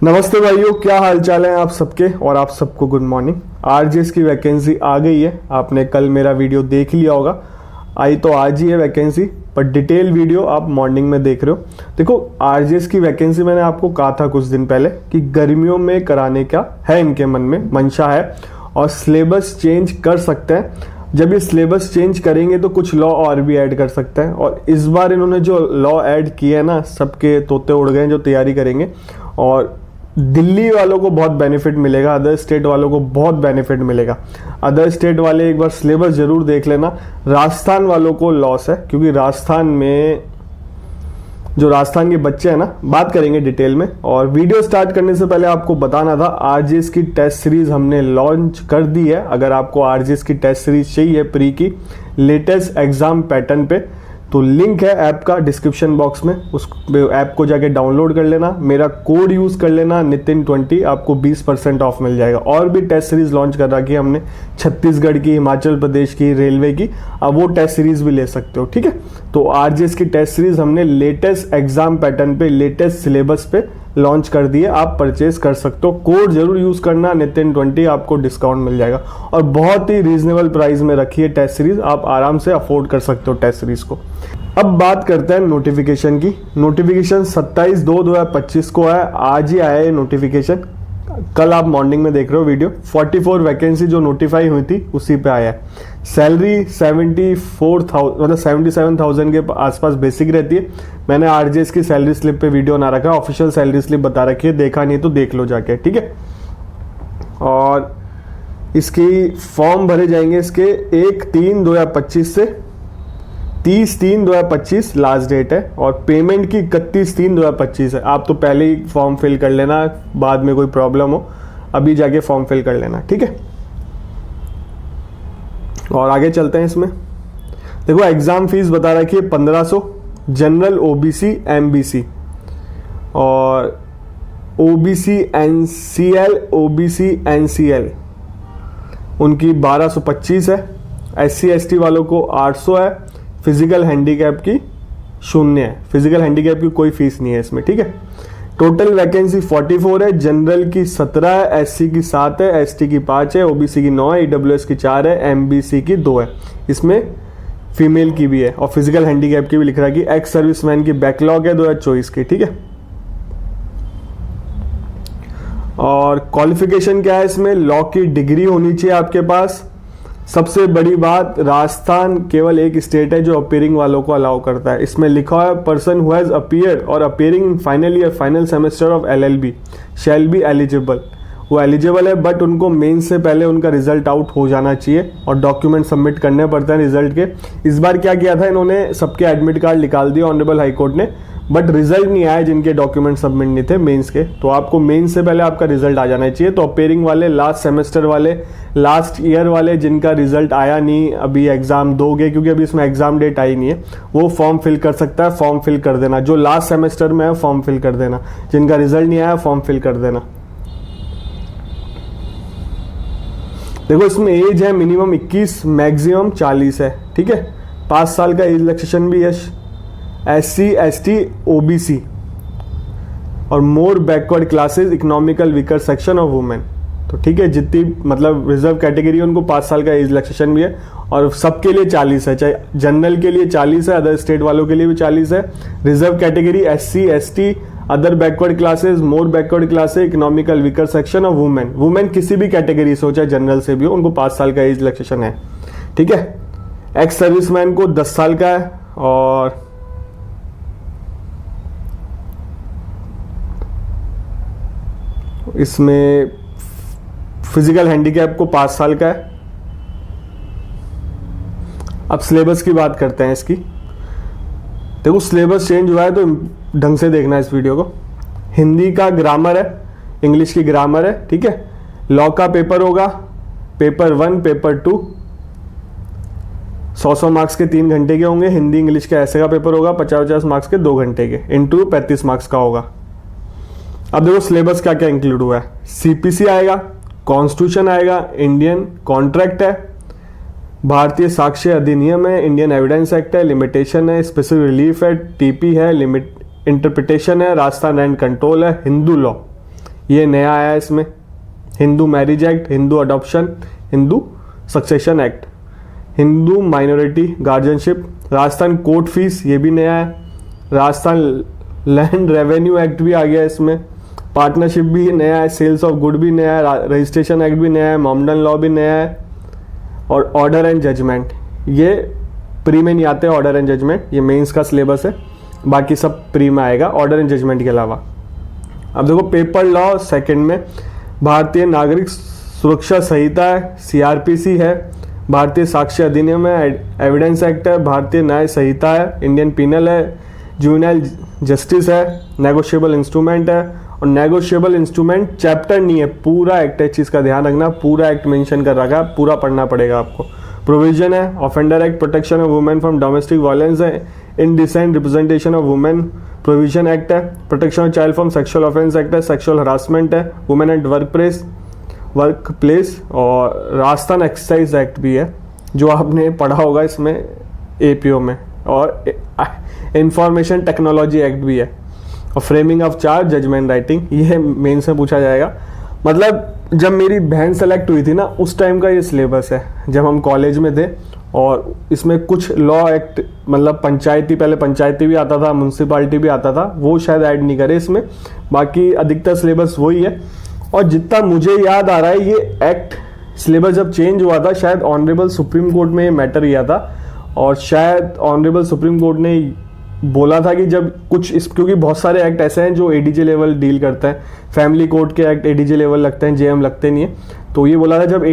नमस्ते भाइयों, क्या हाल चाल है आप सबके। और आप सबको गुड मॉर्निंग। आरजेएस की वैकेंसी आ गई है। आपने कल मेरा वीडियो देख लिया होगा। आई तो आज ही है वैकेंसी, पर डिटेल वीडियो आप मॉर्निंग में देख रहे हो। देखो, आरजेएस की वैकेंसी मैंने आपको कहा था कुछ दिन पहले कि गर्मियों में कराने का है, इनके मन में मंशा है और सिलेबस चेंज कर सकते हैं। जब ये सिलेबस चेंज करेंगे तो कुछ लॉ और भी ऐड कर सकते हैं। और इस बार इन्होंने जो लॉ ऐड किए है ना, सबके तोते उड़ गए जो तैयारी करेंगे। और दिल्ली वालों को बहुत बेनिफिट मिलेगा, अदर स्टेट वालों को बहुत बेनिफिट मिलेगा। अदर स्टेट वाले एक बार सिलेबस जरूर देख लेना। राजस्थान वालों को लॉस है, क्योंकि राजस्थान में जो राजस्थान के बच्चे हैं ना, बात करेंगे डिटेल में। और वीडियो स्टार्ट करने से पहले आपको बताना था, आरजेएस की टेस्ट सीरीज हमने लॉन्च कर दी है। अगर आपको आरजेएस की टेस्ट सीरीज चाहिए प्री की लेटेस्ट एग्जाम पैटर्न पे, तो लिंक है ऐप का डिस्क्रिप्शन बॉक्स में, उस ऐप को जाके डाउनलोड कर लेना। मेरा कोड यूज कर लेना नितिन20, आपको 20% ऑफ मिल जाएगा। और भी टेस्ट सीरीज लॉन्च कर रखी है हमने, छत्तीसगढ़ की, हिमाचल प्रदेश की, रेलवे की। अब वो टेस्ट सीरीज भी ले सकते हो, ठीक है। तो आरजेएस की टेस्ट सीरीज हमने लेटेस्ट एग्जाम पैटर्न पे, लेटेस्ट सिलेबस पे लॉन्च कर दिए। आप परचेज कर सकते हो, कोड जरूर यूज करना नितिन20, आपको डिस्काउंट मिल जाएगा। और बहुत ही रीजनेबल प्राइस में रखी है टेस्ट सीरीज, आप आराम से अफोर्ड कर सकते हो टेस्ट सीरीज को। अब बात करते हैं नोटिफिकेशन की। नोटिफिकेशन 27/2/2025 को है, आज ही आया है नोटिफिकेशन। कल आप मॉर्निंग में देख रहे हो वीडियो। 44 वैकेंसी जो नोटिफाई हुई थी उसी पे आया है। सैलरी 74,000 मतलब 77,000 के आसपास बेसिक रहती है। मैंने आरजेएस की सैलरी स्लिप पे वीडियो बना रखा है, ऑफिशियल सैलरी स्लिप बता रखी है, देखा नहीं तो देख लो जाके, ठीक है। और इसकी फॉर्म भरे जाएंगे इसके 1/3/2025 से 30/3/2025 लास्ट डेट है। और पेमेंट की 31/3/2025 है। आप तो पहले ही फॉर्म फिल कर लेना, बाद में कोई प्रॉब्लम हो अभी जाके फॉर्म फिल कर लेना, ठीक है। और आगे चलते हैं इसमें। देखो, एग्जाम फीस बता रखी है 1500, जनरल, ओबीसी, एमबीसी और ओबीसी एनसीएल, ओबीसी एनसीएल उनकी 1225 है। एससी एसटी वालों को 800 है। फिजिकल हैंडीकैप की 0 है, फिजिकल हैंडीकैप की कोई फीस नहीं है इसमें, ठीक है। टोटल वैकेंसी 44 है। जनरल की 17 है, एससी की 7 है, एसटी की 5 है, ओबीसी की 9 है, ईडब्ल्यूएस की 4 है, एमबीसी की 2 है। इसमें फीमेल की भी है और फिजिकल हैंडीकैप की भी लिख रहा है कि एक्स सर्विसमैन की बैकलॉग है 2024 की, ठीक है। और क्वालिफिकेशन क्या है इसमें, लॉ की डिग्री होनी चाहिए आपके पास। सबसे बड़ी बात, राजस्थान केवल एक स्टेट है जो अपीयरिंग वालों को अलाउ करता है। इसमें लिखा है पर्सन हु हैज अपीयर्ड और appearing in final year final semester of LLB shall be eligible. वो एलिजिबल है, बट उनको मेन से पहले उनका रिजल्ट आउट हो जाना चाहिए और डॉक्यूमेंट सबमिट करने पड़ते हैं रिजल्ट के। इस बार क्या किया था इन्होंने, सबके एडमिट कार्ड निकाल दिए ऑनरेबल हाईकोर्ट ने, बट रिजल्ट नहीं आया जिनके डॉक्यूमेंट सबमिट नहीं थे मेंस के। तो आपको मेंस से पहले आपका रिजल्ट आ जाना चाहिए। तो अपीयरिंग वाले, लास्ट सेमेस्टर वाले, लास्ट ईयर वाले जिनका रिजल्ट आया नहीं, अभी एग्जाम दोगे, क्योंकि अभी इसमें एग्जाम डेट आई नहीं है, वो फॉर्म फिल कर सकता है। फॉर्म फिल कर देना, जो लास्ट सेमेस्टर में है फॉर्म फिल कर देना, जिनका रिजल्ट नहीं आया फॉर्म फिल कर देना। देखो, इसमें एज है मिनिमम 21, मैक्सिमम 40 है, ठीक है। 5 साल का एज रिलैक्सेशन भी है। एससी एसटी ओबीसी और more backward classes, economical weaker section of women, तो ठीक है, जितनी मतलब रिजर्व कैटेगरी है उनको 5 साल का एज रिलैक्सेशन भी है। और सबके लिए 40 है, चाहे जनरल के लिए 40 है, अदर स्टेट वालों के लिए भी 40 है। Reserve category SC ST, other backward classes, more backward classes, economical weaker section of women. Women किसी भी कैटेगरी से हो, चाहे जनरल से भी हो, उनको 5 साल का एज रिलैक्सेशन है, ठीक है। एक्स सर्विसमैन को 10 साल का है। और इसमें फिजिकल हैंडीकैप को 5 साल का है। अब सिलेबस की बात करते हैं इसकी। देखो, सिलेबस चेंज हुआ है तो ढंग से देखना है इस वीडियो को। हिंदी का ग्रामर है, इंग्लिश की ग्रामर है, ठीक है। लॉ का पेपर होगा, पेपर 1, पेपर 2, 100 मार्क्स के 3 घंटे के होंगे। हिंदी इंग्लिश का ऐसे का पेपर होगा 50 मार्क्स के 2 घंटे के, इंटू 35 मार्क्स का होगा। अब देखो सिलेबस क्या क्या इंक्लूड हुआ है। सीपीसी आएगा, कॉन्स्टिट्यूशन आएगा, इंडियन कॉन्ट्रैक्ट है, भारतीय साक्ष्य अधिनियम है, इंडियन एविडेंस एक्ट है, लिमिटेशन है, स्पेशल रिलीफ है, टीपी है, लिमिट इंटरप्रिटेशन है, राजस्थान एंड कंट्रोल है, हिंदू लॉ, ये नया आया है इसमें। Hindu marriage act, Hindu adoption, Hindu succession act, Hindu minority guardianship, Rajasthan court fees, ये भी नया है। राजस्थान लैंड रेवेन्यू एक्ट भी आ गया है इसमें। पार्टनरशिप भी नया है, सेल्स ऑफ गुड भी नया है, रजिस्ट्रेशन एक्ट भी नया है, मॉमडन लॉ भी नया है, और ऑर्डर एंड जजमेंट। ये प्री में नहीं आते ऑर्डर एंड जजमेंट, ये मेंस का सिलेबस है, बाकी सब प्री में आएगा ऑर्डर एंड जजमेंट के अलावा। अब देखो पेपर लॉ सेकंड में भारतीय नागरिक सुरक्षा संहिता है, सीआरपीसी है, भारतीय साक्ष्य अधिनियम है, एविडेंस एक्ट है, भारतीय न्याय संहिता है, इंडियन पिनल है, जुवेनाइल जस्टिस है, नेगोशिएबल इंस्ट्रूमेंट है। और नेगोशिएबल इंस्ट्रूमेंट चैप्टर नहीं है, पूरा एक्ट है, चीज़ का ध्यान रखना, पूरा एक्ट मेंशन कर रखा है, पूरा पढ़ना पड़ेगा आपको। प्रोविजन है, offender act, protection of women from domestic violence है, indecent representation of women provision act है, protection of child from sexual offence act है, सेक्सुअल हरासमेंट है, वुमेन एट वर्क प्लेस, और राजस्थान एक्साइज एक्ट भी है जो आपने पढ़ा होगा इसमें एपीओ में, और इंफॉर्मेशन टेक्नोलॉजी एक्ट भी है, और framing of charge, judgement writing, ये मेंस में पूछा जाएगा। मतलब जब मेरी बहन सेलेक्ट हुई थी ना, उस टाइम का ये सिलेबस है, जब हम कॉलेज में थे। और इसमें कुछ लॉ एक्ट, मतलब पंचायती, पहले पंचायती भी आता था, म्यूनसिपालिटी भी आता था, वो शायद ऐड नहीं करे इसमें, बाकी अधिकतर सिलेबस वही है। और जितना मुझे याद आ रहा है, ये एक्ट सिलेबस जब चेंज हुआ था, शायद ऑनरेबल सुप्रीम कोर्ट में ये मैटर किया था, और शायद ऑनरेबल सुप्रीम कोर्ट ने बोला था कि जब कुछ क्योंकि बहुत सारे एक्ट ऐसे हैं जो एडीजे लेवल डील करते हैं, फैमिली कोर्ट के एक्ट एडीजे लेवल लगते हैं, जेएम लगते नहीं है। तो ये बोला था जब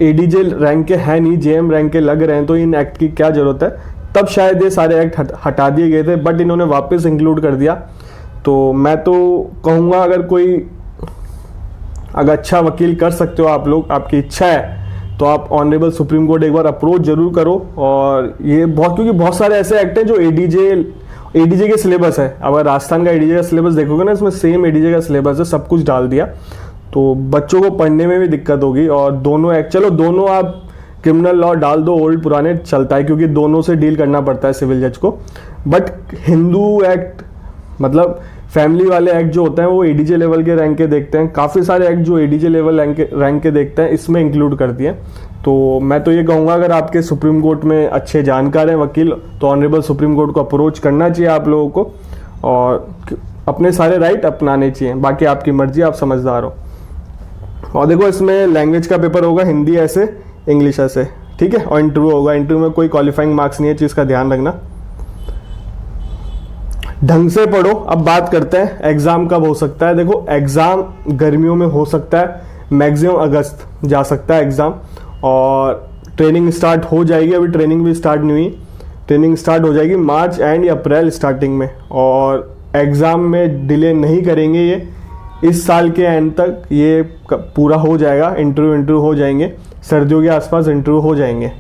एडीजे रैंक के है नहीं, जेएम रैंक के लग रहे हैं, तो इन एक्ट की क्या जरूरत है, तब शायद ये सारे एक्ट हटा दिए गए थे, बट इन्होंने वापस इंक्लूड कर दिया। तो मैं तो कहूँगा अगर अच्छा वकील कर सकते हो आप लोग, आपकी इच्छा है, तो आप ऑनरेबल सुप्रीम कोर्ट एक बार अप्रोच जरूर करो। और ये क्योंकि बहुत सारे ऐसे एक्ट हैं जो एडीजे के सिलेबस है। अगर राजस्थान का एडीजे का सिलेबस देखोगे ना, इसमें सेम एडीजे का सिलेबस है, सब कुछ डाल दिया, तो बच्चों को पढ़ने में भी दिक्कत होगी। और दोनों एक्ट, चलो दोनों आप क्रिमिनल लॉ डाल दो, ओल्ड पुराने चलता है, क्योंकि दोनों से डील करना पड़ता है सिविल जज को। बट हिंदू एक्ट, मतलब फैमिली वाले एक्ट जो होते हैं, वो एडीजे लेवल के रैंक के देखते हैं। काफ़ी सारे एक्ट जो एडीजे लेवल रैंक के देखते हैं, इसमें इंक्लूड कर दिए। तो मैं तो ये कहूँगा, अगर आपके सुप्रीम कोर्ट में अच्छे जानकार हैं वकील, तो ऑनरेबल सुप्रीम कोर्ट को अप्रोच करना चाहिए आप लोगों को, और अपने सारे राइट अपनाने चाहिए। बाकी आपकी मर्जी, आप समझदार हो। और देखो इसमें लैंग्वेज का पेपर होगा, हिंदी ऐसे, इंग्लिश ऐसे, ठीक है। और इंटरव्यू होगा, इंटरव्यू में कोई क्वालिफाइंग मार्क्स नहीं है, चीज़ का ध्यान रखना। ढंग से पढ़ो। अब बात करते हैं एग्जाम कब हो सकता है। देखो एग्जाम गर्मियों में हो सकता है, मैक्सिमम अगस्त जा सकता है एग्जाम, और ट्रेनिंग स्टार्ट हो जाएगी। अभी ट्रेनिंग भी स्टार्ट नहीं हुई, ट्रेनिंग स्टार्ट हो जाएगी मार्च एंड या अप्रैल स्टार्टिंग में। और एग्जाम में डिले नहीं करेंगे, ये इस साल के एंड तक ये पूरा हो जाएगा। इंटरव्यू हो जाएंगे, सर्दियों के आसपास इंटरव्यू हो जाएंगे,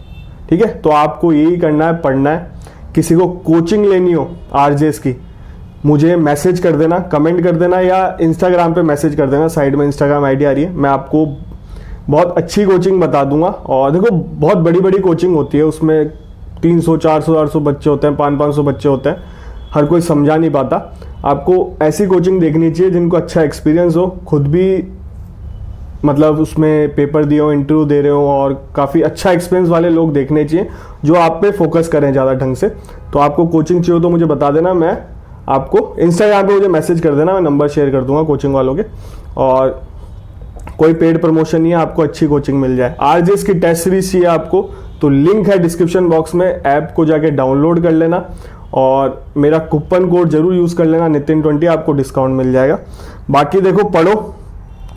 ठीक है। तो आपको यही करना है, पढ़ना है। किसी को कोचिंग लेनी हो आरजेएस की, मुझे मैसेज कर देना, कमेंट कर देना, या इंस्टाग्राम पे मैसेज कर देना, साइड में इंस्टाग्राम आईडी आ रही है, मैं आपको बहुत अच्छी कोचिंग बता दूंगा। और देखो बहुत बड़ी बड़ी कोचिंग होती है, उसमें 300 400 800 बच्चे होते हैं, 500 बच्चे होते हैं, हर कोई समझा नहीं पाता। आपको ऐसी कोचिंग देखनी चाहिए जिनको अच्छा एक्सपीरियंस हो, खुद भी मतलब उसमें पेपर दिए हो, इंटरव्यू दे रहे हो, और काफ़ी अच्छा एक्सपीरियंस वाले लोग देखने चाहिए जो आप पे फोकस करें ज़्यादा ढंग से। तो आपको कोचिंग चाहिए तो मुझे बता देना, मैं आपको इंस्टाग्राम पे मुझे मैसेज कर देना, मैं नंबर शेयर कर दूंगा कोचिंग वालों के। और कोई पेड प्रमोशन नहीं है, आपको अच्छी कोचिंग मिल जाए। आरजेएस की टेस्ट सीरीज चाहिए आपको, तो लिंक है डिस्क्रिप्शन बॉक्स में, ऐप को जाके डाउनलोड कर लेना, और मेरा कूपन कोड जरूर यूज़ कर लेना नितिन20, आपको डिस्काउंट मिल जाएगा। बाकी देखो पढ़ो,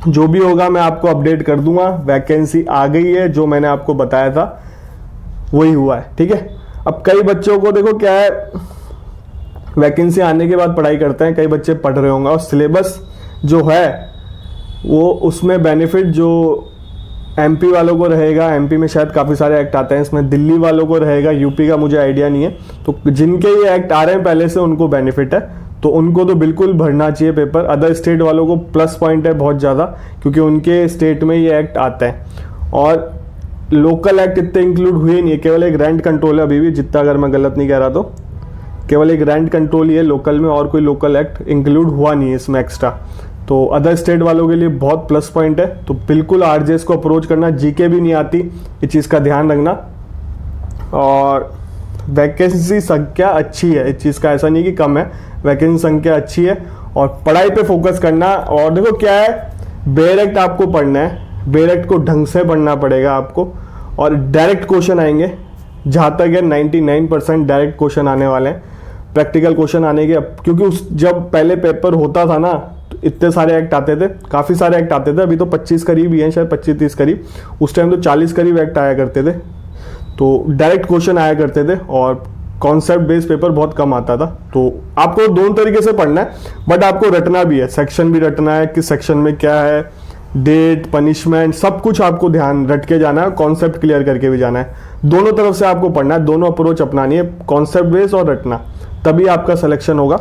जो भी होगा मैं आपको अपडेट कर दूंगा। वैकेंसी आ गई है, जो मैंने आपको बताया था वही हुआ है, ठीक है। अब कई बच्चों को देखो क्या है, वैकेंसी आने के बाद पढ़ाई करते हैं, कई बच्चे पढ़ रहे होंगे, और सिलेबस जो है वो उसमें बेनिफिट जो एमपी वालों को रहेगा, एमपी में शायद काफ़ी सारे एक्ट आते हैं, इसमें दिल्ली वालों को रहेगा, यूपी का मुझे आइडिया नहीं है। तो जिनके ये एक्ट आ रहे हैं पहले से, उनको बेनिफिट है, तो उनको तो बिल्कुल भरना चाहिए पेपर। अदर स्टेट वालों को प्लस पॉइंट है बहुत ज़्यादा, क्योंकि उनके स्टेट में ये एक्ट आता है। और लोकल एक्ट इतने इंक्लूड हुए नहीं है, केवल एक रेंट कंट्रोल है अभी भी, जितना अगर मैं गलत नहीं कह रहा तो केवल एक रेंट कंट्रोल ही है लोकल में, और कोई लोकल एक्ट इंक्लूड हुआ नहीं है इसमें एक्स्ट्रा। तो अदर स्टेट वालों के लिए बहुत प्लस पॉइंट है। तो बिल्कुल आरजेएस को अप्रोच करना, जीके भी नहीं आती, ये चीज़ का ध्यान रखना। और वैकेंसी संख्या अच्छी है, इस चीज़ का ऐसा नहीं कि कम है, वैकेंसी संख्या अच्छी है। और पढ़ाई पे फोकस करना। और देखो क्या है, बेयरएक्ट आपको पढ़ना है, बेयरएक्ट को ढंग से पढ़ना पड़ेगा आपको। और डायरेक्ट क्वेश्चन आएंगे, जहाँ तक है 99% डायरेक्ट क्वेश्चन आने वाले हैं। प्रैक्टिकल क्वेश्चन आने के, क्योंकि जब पहले पेपर होता था ना तो इतने सारे एक्ट आते थे, काफ़ी सारे एक्ट आते थे। अभी तो 25 करीब ही हैं, शायद 25-30 करीब। उस टाइम तो 40 करीब एक्ट आया करते थे। तो डायरेक्ट क्वेश्चन आया करते थे और कॉन्सेप्ट बेस्ड पेपर बहुत कम आता था। तो आपको दोनों तरीके से पढ़ना है, बट आपको रटना भी है, सेक्शन भी रटना है, किस सेक्शन में क्या है, डेट, पनिशमेंट, सब कुछ आपको ध्यान रट के जाना है, कॉन्सेप्ट क्लियर करके भी जाना है। दोनों तरफ से आपको पढ़ना है, दोनों अप्रोच अपनानी है, कॉन्सेप्ट बेस्ड और रटना, तभी आपका सिलेक्शन होगा।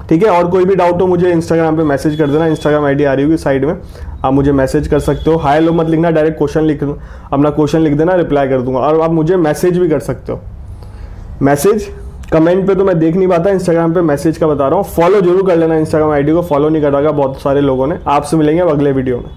ठीक है। और कोई भी डाउट हो मुझे इंस्टाग्राम पे मैसेज कर देना, इंस्टाग्राम आईडी आ रही होगी साइड में, आप मुझे मैसेज कर सकते हो। हाय लो मत लिखना, डायरेक्ट क्वेश्चन लिख, अपना क्वेश्चन लिख देना, रिप्लाई कर दूंगा। और आप मुझे मैसेज भी कर सकते हो, मैसेज कमेंट पे तो मैं देख नहीं पाता, इंस्टाग्राम पे मैसेज का बता रहा हूँ। फॉलो जरूर कर लेना, इंस्टाग्राम आईडी को फॉलो नहीं करा बहुत सारे लोगों ने। आपसे मिलेंगे अब अगले वीडियो में।